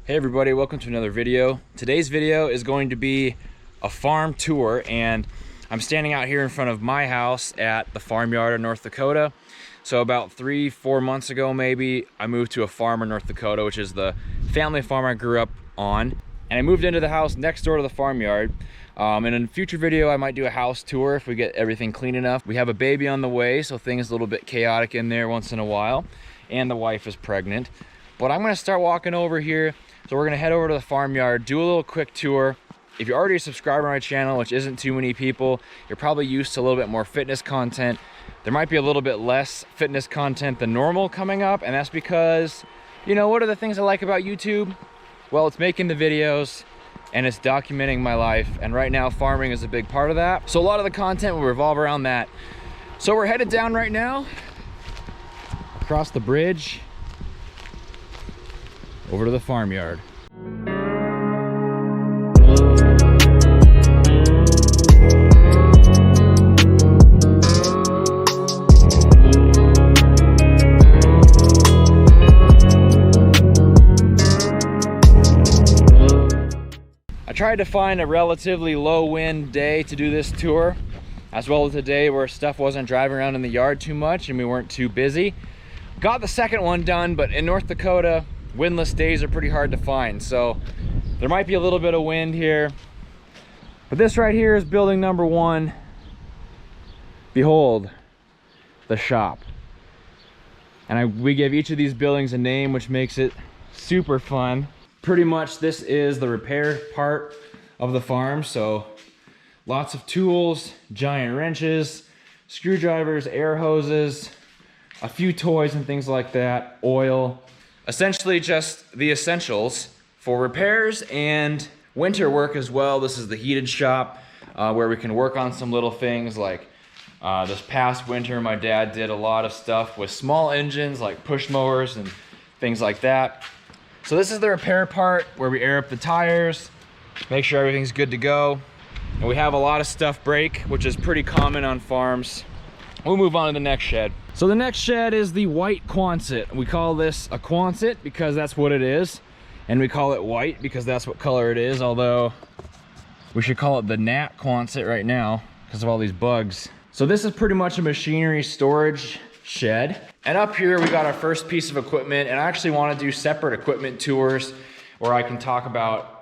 Hey everybody, welcome to another video. Today's video is going to be a farm tour, and I'm standing out here in front of my house at the farmyard in North Dakota. So about 3-4 months ago maybe, I moved to a farm in North Dakota, which is the family farm I grew up on. And I moved into the house next door to the farmyard. In a future video, I might do a house tour if we get everything clean enough. We have a baby on the way, so things a little bit chaotic in there once in a while. And the wife is pregnant. But I'm gonna start walking over here. So we're gonna head over to the farmyard, do a little quick tour. If you're already a subscriber to my channel, which isn't too many people, you're probably used to a little bit more fitness content. There might be a little bit less fitness content than normal coming up, and that's because, you know, what are the things I like about YouTube? Well, it's making the videos and it's documenting my life, and right now farming is a big part of that. So a lot of the content will revolve around that. So we're headed down right now, across the bridge, over to the farmyard. I tried to find a relatively low wind day to do this tour, as well as a day where stuff wasn't driving around in the yard too much and we weren't too busy. Got the second one done, but in North Dakota, windless days are pretty hard to find, so there might be a little bit of wind here. But this right here is building number 1. Behold, the shop. And we give each of these buildings a name, which makes it super fun. Pretty much this is the repair part of the farm, so lots of tools, giant wrenches, screwdrivers, air hoses, a few toys and things like that, oil. Essentially just the essentials for repairs and winter work as well. This is the heated shop where we can work on some little things like this past winter my dad did a lot of stuff with small engines like push mowers and things like that. So this is the repair part where we air up the tires, make sure everything's good to go. And we have a lot of stuff break, which is pretty common on farms. We'll move on to the next shed. So the next shed is the white Quonset. We call this a Quonset because that's what it is. And we call it white because that's what color it is, although we should call it the Nat Quonset right now because of all these bugs. So this is pretty much a machinery storage shed. And up here we got our first piece of equipment, and I actually want to do separate equipment tours where I can talk about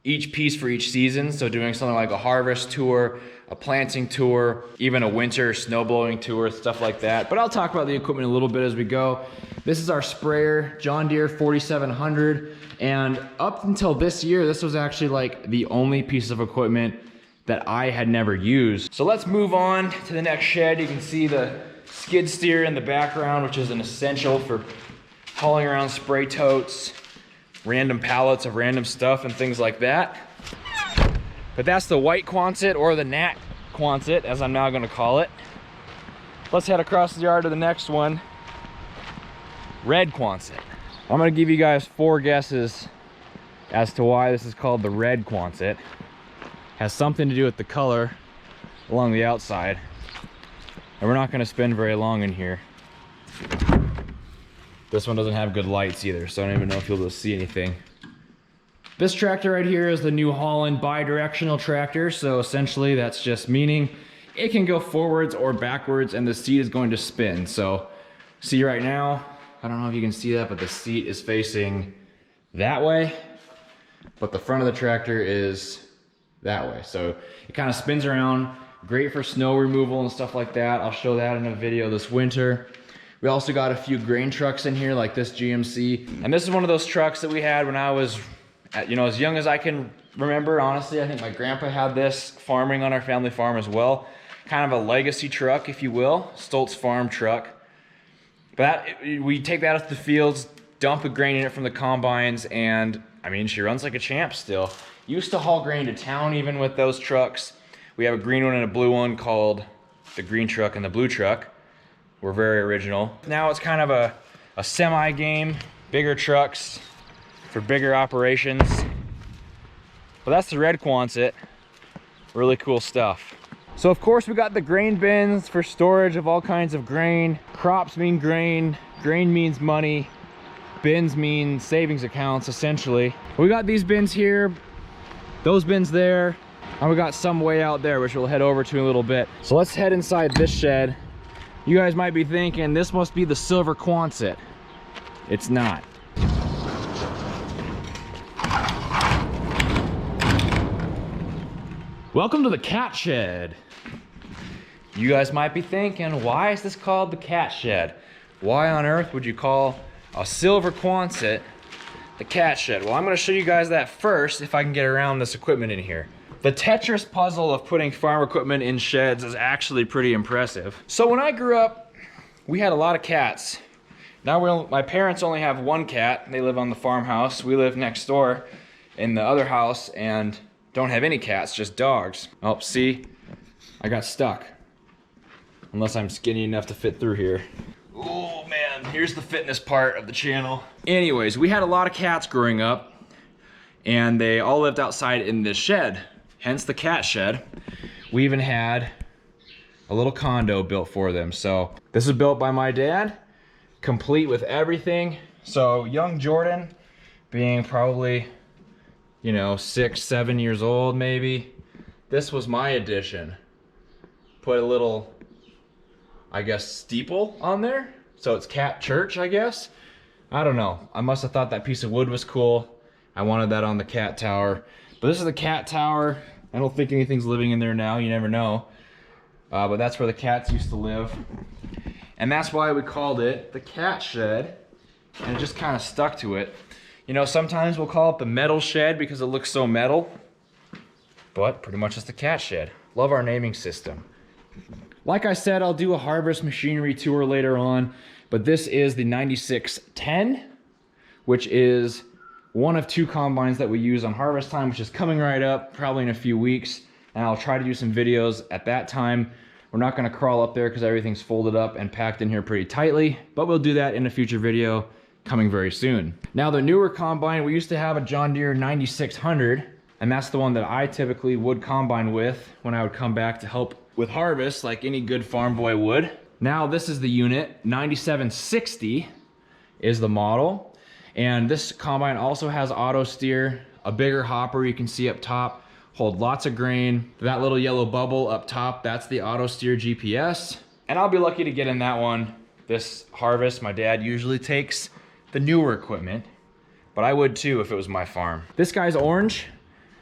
each piece for each season. So doing something like a harvest tour, a planting tour, even a winter snow blowing tour, stuff like that. But I'll talk about the equipment a little bit as we go. This is our sprayer, John Deere 4700. And up until this year, this was actually like the only piece of equipment that I had never used. So let's move on to the next shed. You can see the skid steer in the background, which is an essential for hauling around spray totes, random pallets of random stuff and things like that. But that's the white Quonset, or the Nat Quonset, as I'm now gonna call it. Let's head across the yard to the next one, red Quonset. I'm gonna give you guys 4 guesses as to why this is called the red Quonset. Has something to do with the color along the outside. And we're not gonna spend very long in here. This one doesn't have good lights either, so I don't even know if you'll be able to see anything. This tractor right here is the New Holland bi-directional tractor. So essentially that's just meaning it can go forwards or backwards and the seat is going to spin. So see right now, I don't know if you can see that, but the seat is facing that way, but the front of the tractor is that way. So it kind of spins around, great for snow removal and stuff like that. I'll show that in a video this winter. We also got a few grain trucks in here like this GMC. And this is one of those trucks that we had when I was, as young as I can remember. Honestly, I think my grandpa had this farming on our family farm as well. Kind of a legacy truck, if you will, Stoltz farm truck. But we take that out to the fields, dump the grain in it from the combines, and I mean, she runs like a champ still. Used to haul grain to town even with those trucks. We have a green one and a blue one called the green truck and the blue truck. We're very original. Now it's kind of a semi game, bigger trucks for bigger operations. But that's the red Quonset. Really cool stuff. So of course we got the grain bins for storage of all kinds of grain. Crops mean grain, grain means money. Bins mean savings accounts, essentially. We got these bins here, those bins there, and we got some way out there, which we'll head over to in a little bit. So let's head inside this shed. You guys might be thinking, this must be the silver Quonset. It's not. Welcome to the cat shed. You guys might be thinking, why is this called the cat shed? Why on earth would you call a silver Quonset the cat shed? Well, I'm gonna show you guys that first if I can get around this equipment in here. The Tetris puzzle of putting farm equipment in sheds is actually pretty impressive. So when I grew up, we had a lot of cats. Now my parents only have one cat. They live on the farmhouse. We live next door in the other house and don't have any cats, just dogs. Oh, see? I got stuck. Unless I'm skinny enough to fit through here. Oh man, here's the fitness part of the channel. Anyways, we had a lot of cats growing up and they all lived outside in this shed, hence the cat shed. We even had a little condo built for them. So this was built by my dad, complete with everything. So young Jordan, being probably, you know, 6, 7 years old maybe. This was my addition. Put a little, I guess, steeple on there. So it's cat church, I guess. I don't know. I must have thought that piece of wood was cool. I wanted that on the cat tower. But this is the cat tower. I don't think anything's living in there now. You never know. But that's where the cats used to live. And that's why we called it the cat shed. And it just kind of stuck to it. You know, sometimes we'll call it the metal shed because it looks so metal, but pretty much it's the cat shed. Love our naming system. Like I said, I'll do a harvest machinery tour later on, but this is the 9610, which is one of 2 combines that we use on harvest time, which is coming right up, probably in a few weeks. And I'll try to do some videos at that time. We're not gonna crawl up there because everything's folded up and packed in here pretty tightly, but we'll do that in a future video coming very soon. Now the newer combine, we used to have a John Deere 9600, and that's the one that I typically would combine with when I would come back to help with harvest, like any good farm boy would. Now this is the unit, 9760 is the model, and this combine also has auto steer, a bigger hopper you can see up top, hold lots of grain. That little yellow bubble up top, that's the auto steer GPS, and I'll be lucky to get in that one this harvest. My dad usually takes the newer equipment, but I would too if it was my farm. This guy's orange,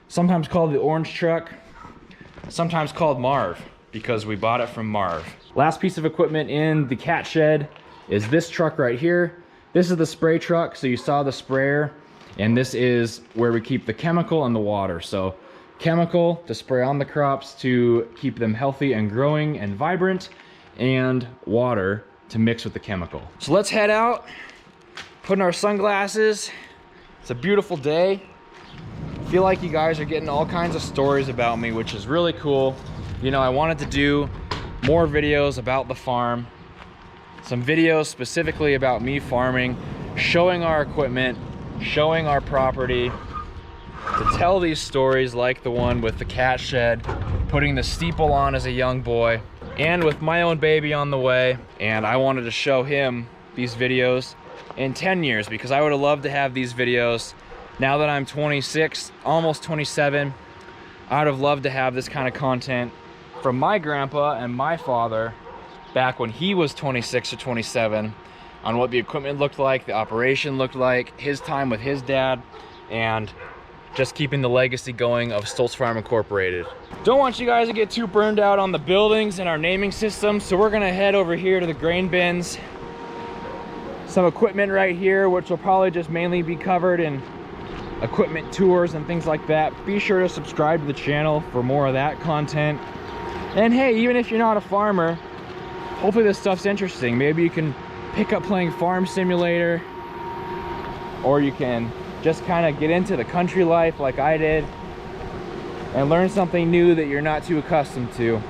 sometimes called the orange truck, sometimes called Marv because we bought it from Marv. Last piece of equipment in the cat shed is this truck right here. This is the spray truck, so you saw the sprayer, and this is where we keep the chemical and the water. So chemical to spray on the crops to keep them healthy and growing and vibrant, and water to mix with the chemical. So let's head out. Put in our sunglasses. It's a beautiful day. I feel like you guys are getting all kinds of stories about me, which is really cool. You know, I wanted to do more videos about the farm, some videos specifically about me farming, showing our equipment, showing our property, to tell these stories like the one with the cat shed, putting the steeple on as a young boy, and with my own baby on the way. And I wanted to show him these videos in 10 years because I would have loved to have these videos. Now that I'm 26, almost 27, I would have loved to have this kind of content from my grandpa and my father back when he was 26 or 27 on what the equipment looked like, the operation looked like, his time with his dad, and just keeping the legacy going of Stoltz Farm Incorporated. Don't want you guys to get too burned out on the buildings and our naming system, so we're gonna head over here to the grain bins. Some equipment right here, which will probably just mainly be covered in equipment tours and things like that. Be sure to subscribe to the channel for more of that content. And hey, even if you're not a farmer, hopefully this stuff's interesting. Maybe you can pick up playing Farm Simulator, or you can just kind of get into the country life like I did and learn something new that you're not too accustomed to.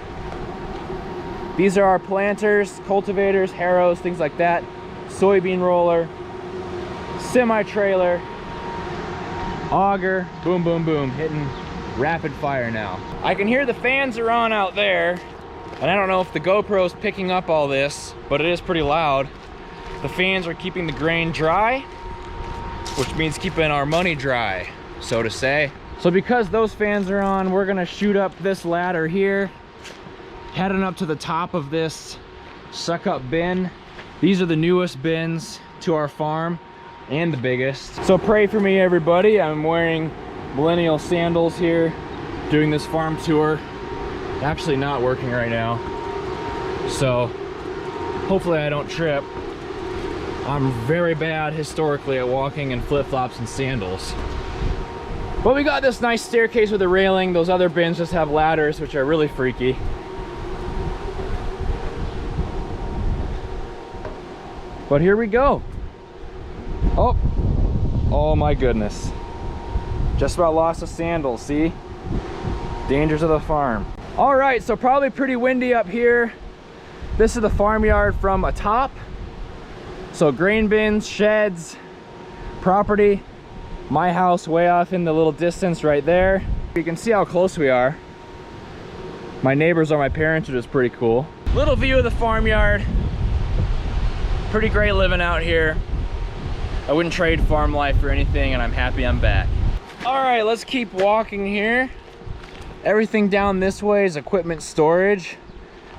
These are our planters, cultivators, harrows, things like that. Soybean roller, semi-trailer, auger, boom, boom, boom, hitting rapid fire now. I can hear the fans are on out there, and I don't know if the GoPro's picking up all this, but it is pretty loud. The fans are keeping the grain dry, which means keeping our money dry, so to say. So because those fans are on, we're gonna shoot up this ladder here, heading up to the top of this suck up bin. These are the newest bins to our farm and the biggest. So pray for me, everybody. I'm wearing millennial sandals here, doing this farm tour. Actually not working right now, so hopefully I don't trip. I'm very bad historically at walking in flip-flops and sandals. But we got this nice staircase with a railing. Those other bins just have ladders, which are really freaky. But here we go. Oh my goodness. Just about lost the sandals, see? Dangers of the farm. All right, so probably pretty windy up here. This is the farmyard from atop. So grain bins, sheds, property. My house way off in the little distance right there. You can see how close we are. My neighbors are my parents, which is pretty cool. Little view of the farmyard. Pretty great living out here. I wouldn't trade farm life for anything, and I'm happy I'm back. All right, let's keep walking here. Everything down this way is equipment storage.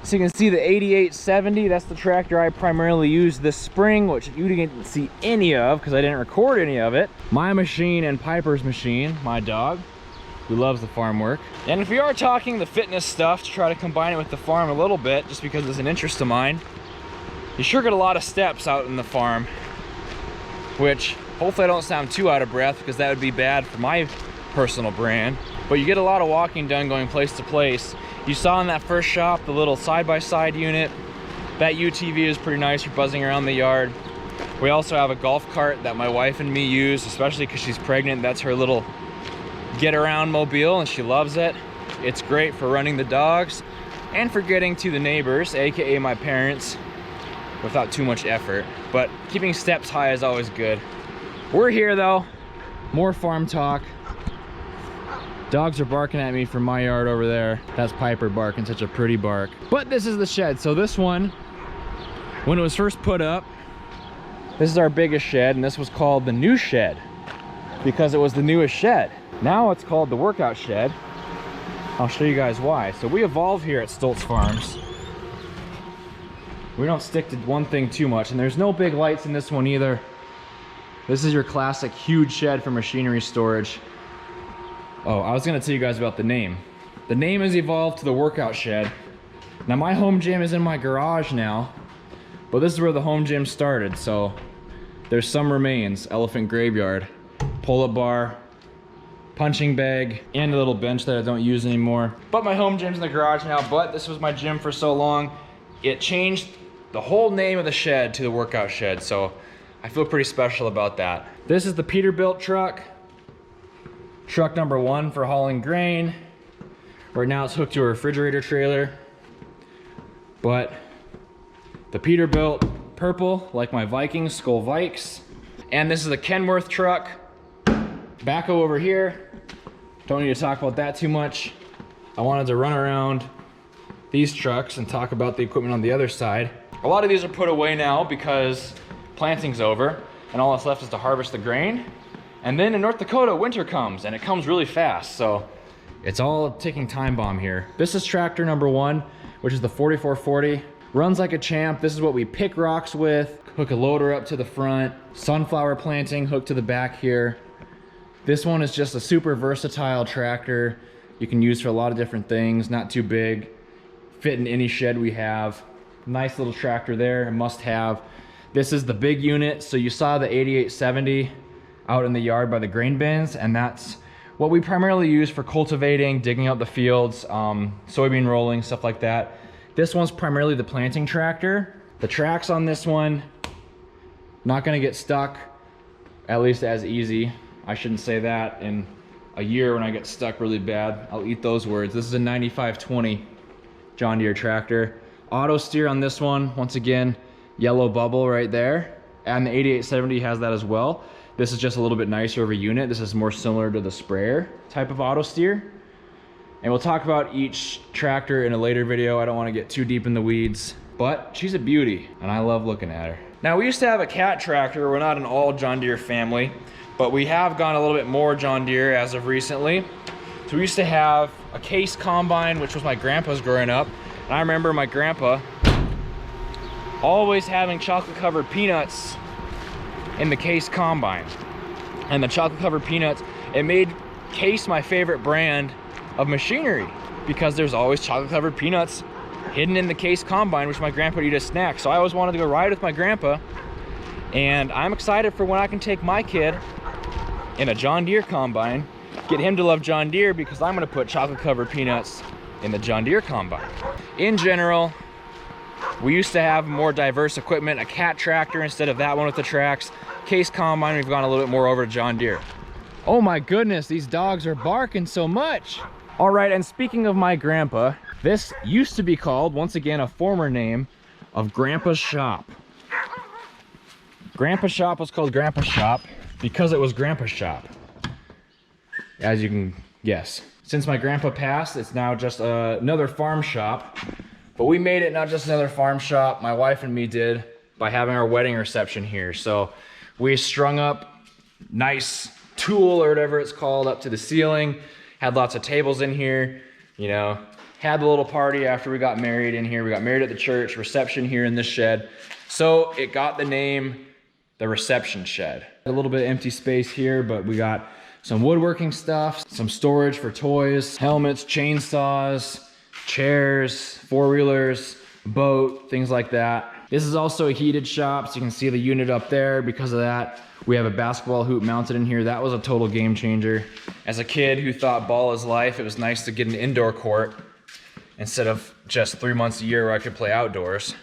So you can see the 8870, that's the tractor I primarily used this spring, which you didn't see any of because I didn't record any of it. My machine and Piper's machine, my dog, who loves the farm work. And if we are talking the fitness stuff to try to combine it with the farm a little bit, just because it's an interest of mine, you sure get a lot of steps out in the farm, which hopefully I don't sound too out of breath because that would be bad for my personal brand. But you get a lot of walking done going place to place. You saw in that first shop the little side-by-side unit. That UTV is pretty nice for buzzing around the yard. We also have a golf cart that my wife and me use, especially because she's pregnant. That's her little get-around mobile and she loves it. It's great for running the dogs and for getting to the neighbors, aka my parents, without too much effort. But keeping steps high is always good. We're here though, more farm talk. Dogs are barking at me from my yard over there. That's Piper barking such a pretty bark. But this is the shed. So this one, when it was first put up, this is our biggest shed, and this was called the new shed because it was the newest shed. Now it's called the workout shed. I'll show you guys why. So we evolve here at Stoltz Farms. We don't stick to one thing too much, and there's no big lights in this one either. This is your classic huge shed for machinery storage. Oh, I was gonna tell you guys about the name. The name has evolved to the workout shed. Now my home gym is in my garage now, but this is where the home gym started, so there's some remains. Elephant graveyard, pull-up bar, punching bag, and a little bench that I don't use anymore. But my home gym's in the garage now, but this was my gym for so long. It changed the whole name of the shed to the workout shed, so I feel pretty special about that. This is the Peterbilt truck. Truck number 1 for hauling grain. Right now it's hooked to a refrigerator trailer. But the Peterbilt purple, like my Vikings, Skull Vikes. And this is the Kenworth truck. Backhoe over here. Don't need to talk about that too much. I wanted to run around these trucks and talk about the equipment on the other side. A lot of these are put away now because planting's over and all that's left is to harvest the grain. And then in North Dakota, winter comes and it comes really fast. So it's all a ticking time bomb here. This is tractor number 1, which is the 4440. Runs like a champ. This is what we pick rocks with. Hook a loader up to the front. Sunflower planting hooked to the back here. This one is just a super versatile tractor. You can use for a lot of different things. Not too big. Fit in any shed we have. Nice little tractor there, a must have. This is the big unit. So you saw the 8870 out in the yard by the grain bins, and that's what we primarily use for cultivating, digging out the fields, soybean rolling, stuff like that. This one's primarily the planting tractor. The tracks on this one, not gonna get stuck, at least as easy. I shouldn't say that. In a year when I get stuck really bad, I'll eat those words. This is a 9520 John Deere tractor. Auto steer on this one, once again, yellow bubble right there. And the 8870 has that as well. This is just a little bit nicer of a unit. This is more similar to the sprayer type of auto steer. And we'll talk about each tractor in a later video. I don't want to get too deep in the weeds, but she's a beauty and I love looking at her. Now, we used to have a cat tractor. We're not an all John Deere family, but we have gone a little bit more John Deere as of recently. So we used to have a Case combine, which was my grandpa's growing up. And I remember my grandpa always having chocolate covered peanuts in the Case combine. And the chocolate covered peanuts, it made Case my favorite brand of machinery because there's always chocolate covered peanuts hidden in the Case combine, which my grandpa would eat as snacks. So I always wanted to go ride with my grandpa, and I'm excited for when I can take my kid in a John Deere combine, get him to love John Deere, because I'm gonna put chocolate covered peanuts in the John Deere combine. In general, we used to have more diverse equipment, a cat tractor instead of that one with the tracks. Case combine, we've gone a little bit more over to John Deere. Oh my goodness, these dogs are barking so much. All right, and speaking of my grandpa, this used to be called, once again, a former name of Grandpa's Shop. Grandpa's Shop was called Grandpa's Shop because it was Grandpa's shop, as you can guess. Since my grandpa passed, it's now just another farm shop. But we made it not just another farm shop, my wife and me did, by having our wedding reception here. So we strung up nice tulle or whatever it's called up to the ceiling, had lots of tables in here, you know, had the little party after we got married in here. We got married at the church, reception here in this shed. So it got the name, the reception shed. A little bit of empty space here, but we got some woodworking stuff, some storage for toys, helmets, chainsaws, chairs, four-wheelers, boat, things like that. This is also a heated shop, so you can see the unit up there. Because of that, we have a basketball hoop mounted in here. That was a total game changer. As a kid who thought ball is life, it was nice to get an indoor court instead of just 3 months a year where I could play outdoors.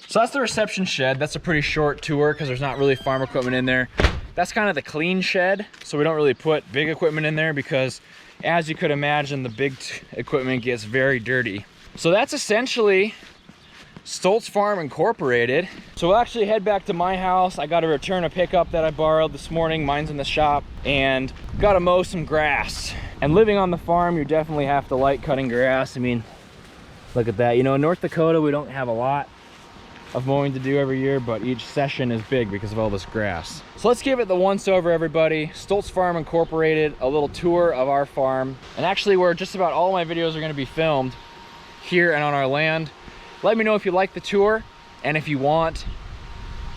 So that's the reception shed. That's a pretty short tour because there's not really farm equipment in there. That's kind of the clean shed, so we don't really put big equipment in there because, as you could imagine, the big equipment gets very dirty. So that's essentially Stoltz Farm Incorporated. So we'll actually head back to my house. I got to return a pickup that I borrowed this morning. Mine's in the shop, and got to mow some grass. And living on the farm, you definitely have to like cutting grass. I mean, look at that. You know, in North Dakota, we don't have a lot of mowing to do every year, but each session is big because of all this grass. So let's give it the once over, everybody. Stoltz Farm Incorporated, a little tour of our farm. And actually, where just about all my videos are going to be filmed here and on our land. Let me know if you like the tour, and if you want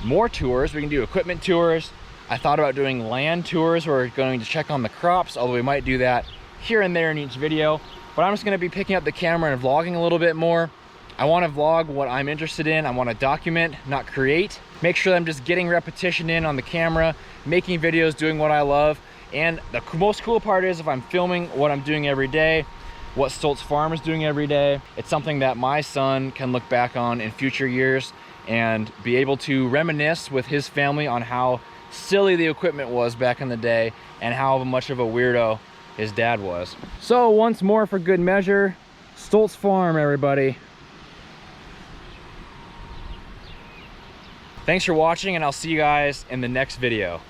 more tours. We can do equipment tours. I thought about doing land tours where we're going to check on the crops, although we might do that here and there in each video. But I'm just going to be picking up the camera and vlogging a little bit more. I want to vlog what I'm interested in. I want to document, not create. Make sure that I'm just getting repetition in on the camera, making videos, doing what I love. And the most cool part is if I'm filming what I'm doing every day, what Stoltz Farm is doing every day, it's something that my son can look back on in future years and be able to reminisce with his family on how silly the equipment was back in the day and how much of a weirdo his dad was. So once more, for good measure, Stoltz Farm, everybody. Thanks for watching, and I'll see you guys in the next video.